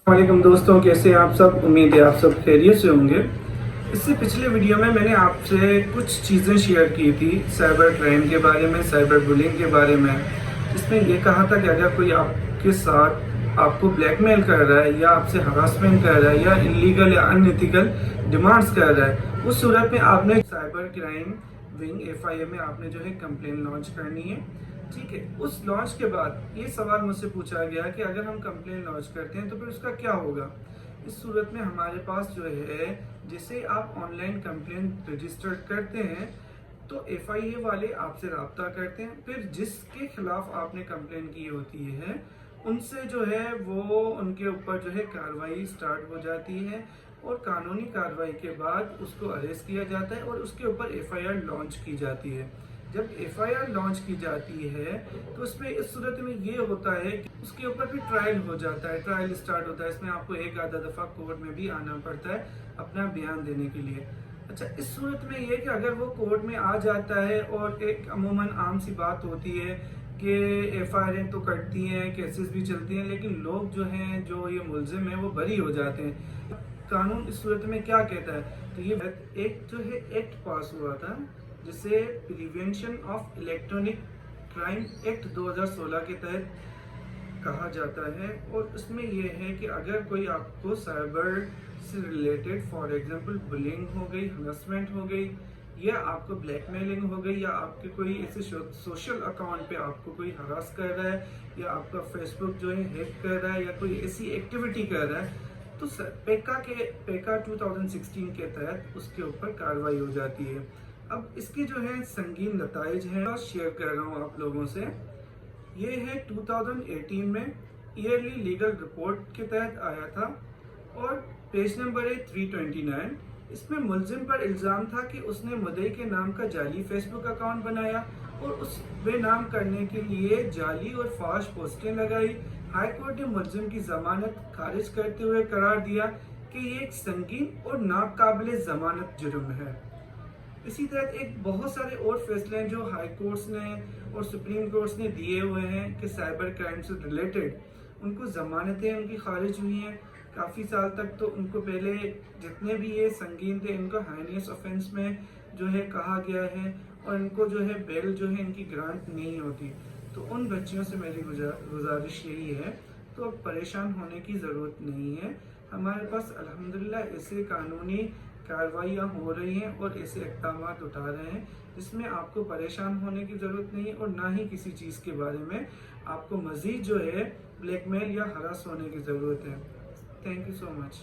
वालेकुम दोस्तों, कैसे हैं आप सब। उम्मीद है आप सब खैरियत से होंगे। इससे पिछले वीडियो में मैंने आपसे कुछ चीज़ें शेयर की थी साइबर क्राइम के बारे में, साइबर बुलिंग के बारे में, जिसमें ये कहा था कि अगर कोई आपके साथ आपको ब्लैकमेल कर रहा है या आपसे हरासमेंट कर रहा है या इलीगल या अनएथिकल डिमांड्स कर रहा है, उस सूरत में आपने साइबर क्राइम विंग एफआईए में आपने जो है कंप्लेन लॉन्च करनी है। ठीक है, उस लॉन्च के बाद ये सवाल मुझसे पूछा गया कि अगर हम कंप्लेन लॉन्च करते हैं तो फिर उसका क्या होगा। इस सूरत में हमारे पास जो है, जैसे आप ऑनलाइन कंप्लेन रजिस्टर करते हैं तो एफआईए वाले आपसे राब्ता करते हैं, फिर जिसके खिलाफ आपने कंप्लेन की होती है उनसे जो है वो उनके ऊपर जो है कार्रवाई स्टार्ट हो जाती है और कानूनी कार्रवाई के बाद उसको अरेस्ट किया जाता है और उसके ऊपर एफआईआर लॉन्च की जाती है। जब एफआईआर लॉन्च की जाती है तो उसमें इस सूरत में ये होता है कि उसके ऊपर भी ट्रायल हो जाता है, ट्रायल स्टार्ट होता है। इसमें आपको एक आधा दफा कोर्ट में भी आना पड़ता है अपना बयान देने के लिए। अच्छा, इस सूरत में ये कि अगर वो कोर्ट में आ जाता है और एक अमूमन आम सी बात होती है कि एफआईआर तो कटती हैं, केसेस भी चलती हैं, लेकिन लोग जो हैं, जो ये मुलजिम हैं, वो बरी हो जाते हैं। कानून इस सूरत में क्या कहता है, तो ये एक जो है एक्ट पास हुआ था जिसे prevention of electronic crime act 2016 के तहत कहा जाता है। और उसमें यह है कि अगर कोई आपको साइबर से रिलेटेड, फॉर एग्जांपल बुलिंग हो गई, हरासमेंट हो गई, या आपको ब्लैकमेलिंग हो गई, या आपके कोई ऐसे सोशल अकाउंट पे आपको कोई हरास कर रहा है, या आपका फेसबुक जो है हैक कर रहा है, या कोई ऐसी एक्टिविटी कर रहा है, तो पेका 2016 के तहत उसके ऊपर कार्रवाई हो जाती है। अब इसके जो है संगीन नताइज हैं, शेयर कर रहा हूँ आप लोगों से। ये है 2018 में ईयरली लीगल रिपोर्ट के तहत आया था और पेज नंबर है 329। इसमें मुलजिम पर इल्ज़ाम था कि उसने मुद्दई के नाम का जाली फेसबुक अकाउंट बनाया और उस बेनाम करने के लिए जाली और फाश पोस्टें लगाई। हाई कोर्ट ने मुलजिम की जमानत खारिज करते हुए करार दिया कि ये एक संगीन और नाकाबिल जमानत जुर्म है। इसी तरह एक बहुत सारे और फैसले हैं जो हाई कोर्ट्स ने और सुप्रीम कोर्ट्स ने दिए हुए हैं कि साइबर क्राइम से रिलेटेड उनको जमानतें उनकी खारिज हुई हैं। काफ़ी साल तक तो उनको पहले जितने भी ये संगीन थे इनको हाइनियस ऑफेंस में जो है कहा गया है और इनको जो है बेल जो है इनकी ग्रांट नहीं होती। तो उन बच्चियों से मेरी गुजारिश यही है, तो अब परेशान होने की ज़रूरत नहीं है। हमारे पास अल्हम्दुलिल्लाह ऐसे कानूनी कार्रवाइयाँ हो रही हैं और ऐसे इक़दाम उठा रहे हैं जिसमें आपको परेशान होने की ज़रूरत नहीं है और ना ही किसी चीज़ के बारे में आपको मज़ीद जो है ब्लैकमेल या हरास होने की ज़रूरत है। Thank you so much.